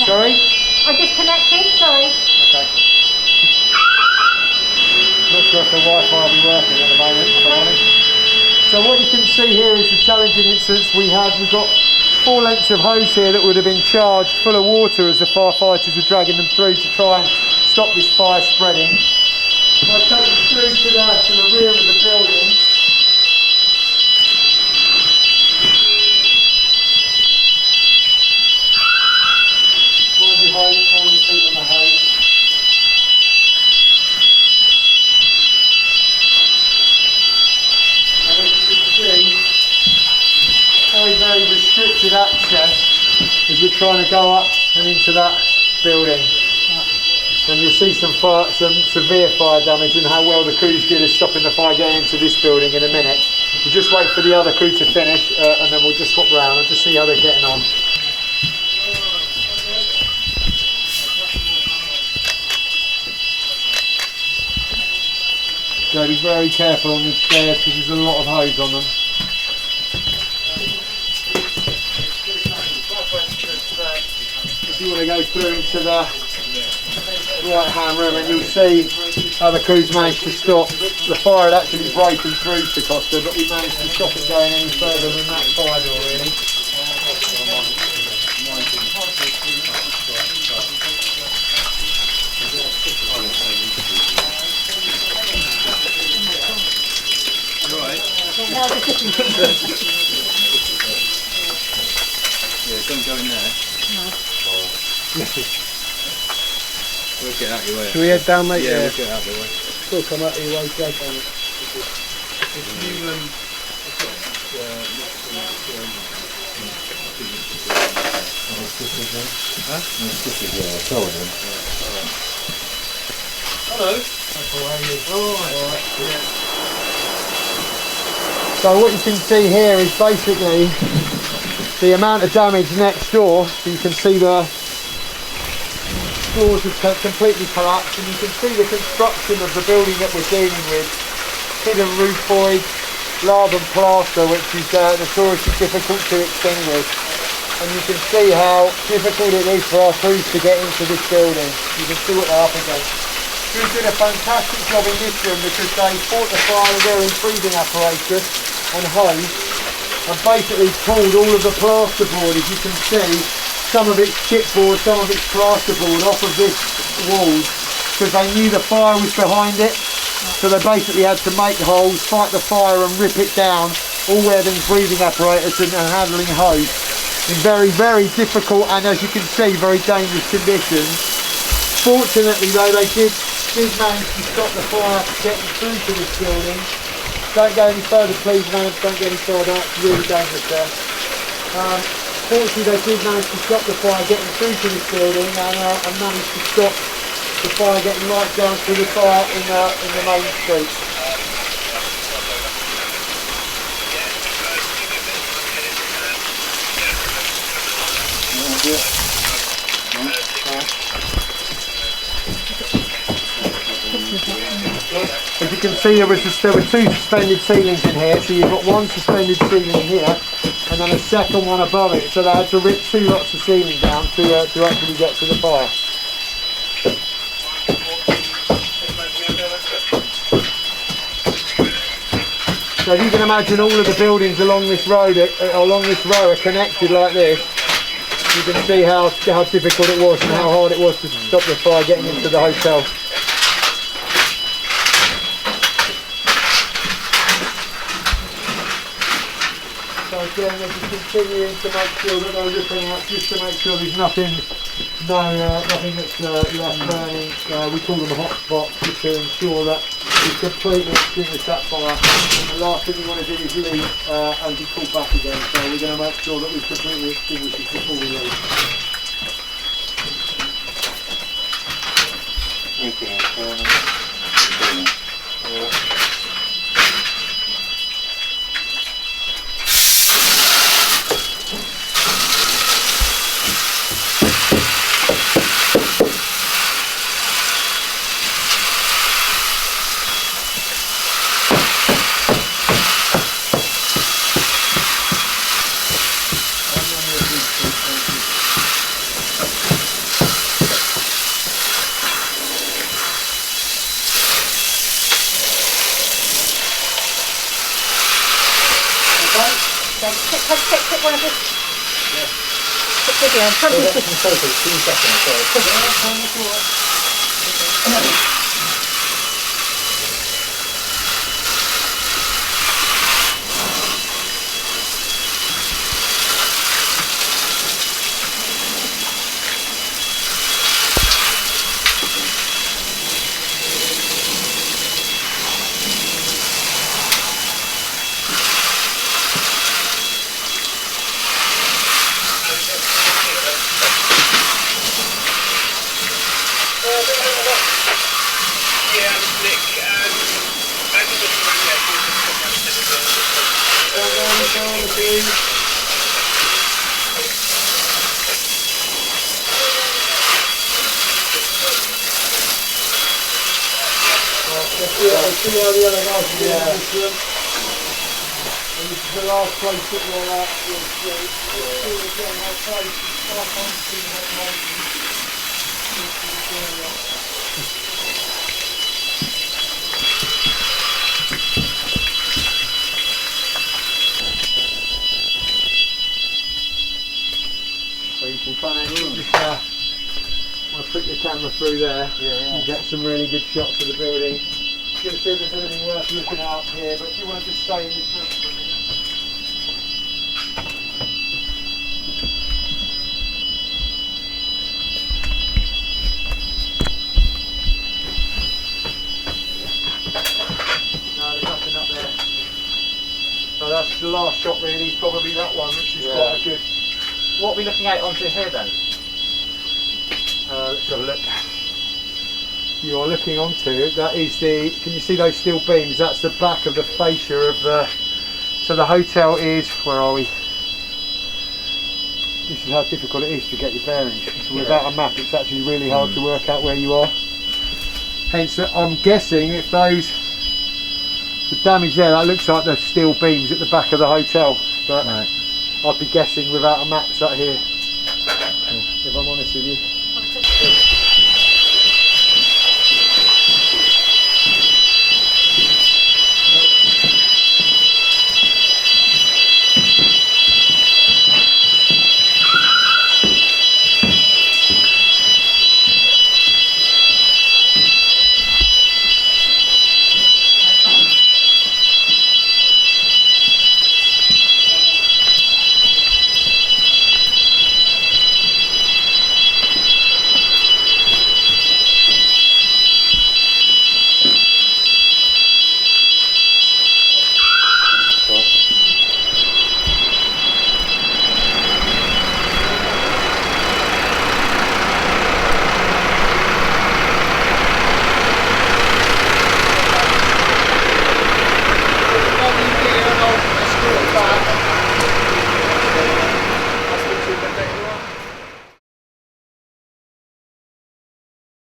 Sorry? I'm just connecting, sorry. Okay. Not sure if the Wi-Fi will be working at the moment, if I'm honest. So what you can see here is the challenging instance we had. We've got 4 lengths of hose here that would have been charged full of water as the firefighters were dragging them through to try and stop this fire spreading. If I take you through to the rear of the building. Mind your hose, mind your feet on the hose. And as you can see, very restricted access as we're trying to go up and into that building. And you'll see some severe fire damage and how well the crews did at stopping the fire getting into this building in a minute. We'll just wait for the other crew to finish and then we'll just swap round and just see how they're getting on. So be very careful on these stairs because there's a lot of hose on them. If you want to go through into the right hand room and you'll see how the crews managed to stop. The fire had actually broken through to Costa, but we managed to stop it going any further than that fire door really. Yeah, don't go in there. No. We'll get out your way. Can we head down, mate? Yeah, we'll get out the way. Still come out your way, Jake, on it. Hello. So what you can see here is basically the amount of damage next door. So you can see the floors have completely collapsed and you can see the construction of the building that we're dealing with. Hidden roof void, lava and plaster, which is notoriously difficult to extinguish. And you can see how difficult it is for our crews to get into this building. You can see what they're up against. Crews did a fantastic job in this room because they fought the fire wearing breathing apparatus and hose and basically pulled all of the plasterboard, as you can see, some of it's chipboard, some of it's plasterboard off of this wall because they knew the fire was behind it. So they basically had to make holes, fight the fire and rip it down, all wearing breathing apparatus and handling hose. In very, very difficult and, as you can see, very dangerous conditions. Fortunately though, they did manage to stop the fire getting through to this building. Don't go any further please, man, don't get any further, it's really dangerous there. Fortunately they did manage to stop the fire getting through to this building and managed to stop the fire getting right down to the fire in the main street. As you can see, there were 2 suspended ceilings in here, so you've got one suspended ceiling here and then a second one above it, so they had to rip 2 lots of ceiling down to actually get to the fire. So if you can imagine all of the buildings along this road, row are connected like this, you can see how difficult it was and how hard it was to stop the fire getting into the hotel. So again, they're just continuing to make sure that they're ripping out, just to make sure there's nothing that's left burning. We call them hot spots, just to ensure that we completely extinguish that fire. And the last thing we want to do is leave and be called back again. So we're going to make sure that we completely extinguish it before we leave. Okay. then. Pick one of this. Yeah. Pick video. Come So with that's this. in total 2 seconds, sorry. See how the other guys are doing this one. And this is the last place that we're at. So you can kind of just I'll put your camera through there. You get some really good shots of the building. You're going to see if there's anything worth looking at up here, but if you want to just stay in this room for a minute. No, there's nothing up there. So that's the last shot really, probably that one, which is quite a good. What are we looking out onto here then? Let's have a look. You are looking onto, that is the, can you see those steel beams? That's the back of the fascia of the, so the hotel is, where are we? This is how difficult it is to get your bearings. So without a map it's actually really hard to work out where you are. Hence I'm guessing if those, the damage there, that looks like the steel beams at the back of the hotel. But Right. I'd be guessing without a map sat here, if I'm honest with you.